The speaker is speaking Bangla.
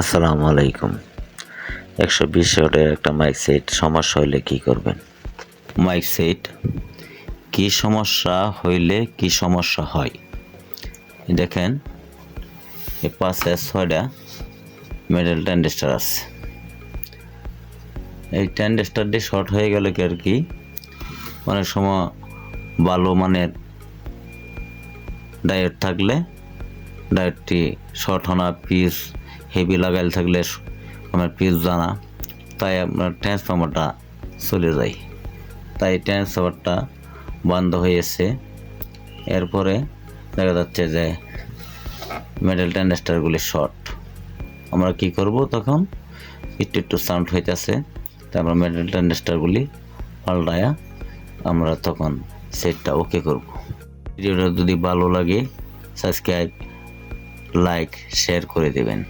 আসসালামু আলাইকুম। 120 ওয়াটের একটা মাইক সেট সমস্যা হইলে কি করবেন? মাইক সেট কি সমস্যা হইলে কি সমস্যা হয়? দেখেন, এই পাশে 6টা মেটাল ট্রানজিস্টর আছে। এই ট্রানজিস্টরটি শর্ট হয়ে গেলে কি আর কি অনেক সময় ভালো মানের ডায়োড থাকলে ডায়োডটি শর্ট হওয়া, পিস হেভি লাগাইল থাকলে আমার পিস জানা, তাই আপনার ট্রান্সফর্মারটা চলে যায়। তাই ট্রান্সফর্মারটা বন্ধ হয়েছে। এরপরে দেখা যাচ্ছে যে মেটাল ট্রানজিস্টরগুলি শর্ট। আমরা কি করব তখন? একটু সাউন্ড হইতেছে, তাই আমরা মেটাল ট্রানজিস্টরগুলি পাল্টায়া আমরা তখন সেটটা ওকে করব। ভিডিওটা যদি ভালো লাগে সাবস্ক্রাইব, লাইক, শেয়ার করে দেবেন।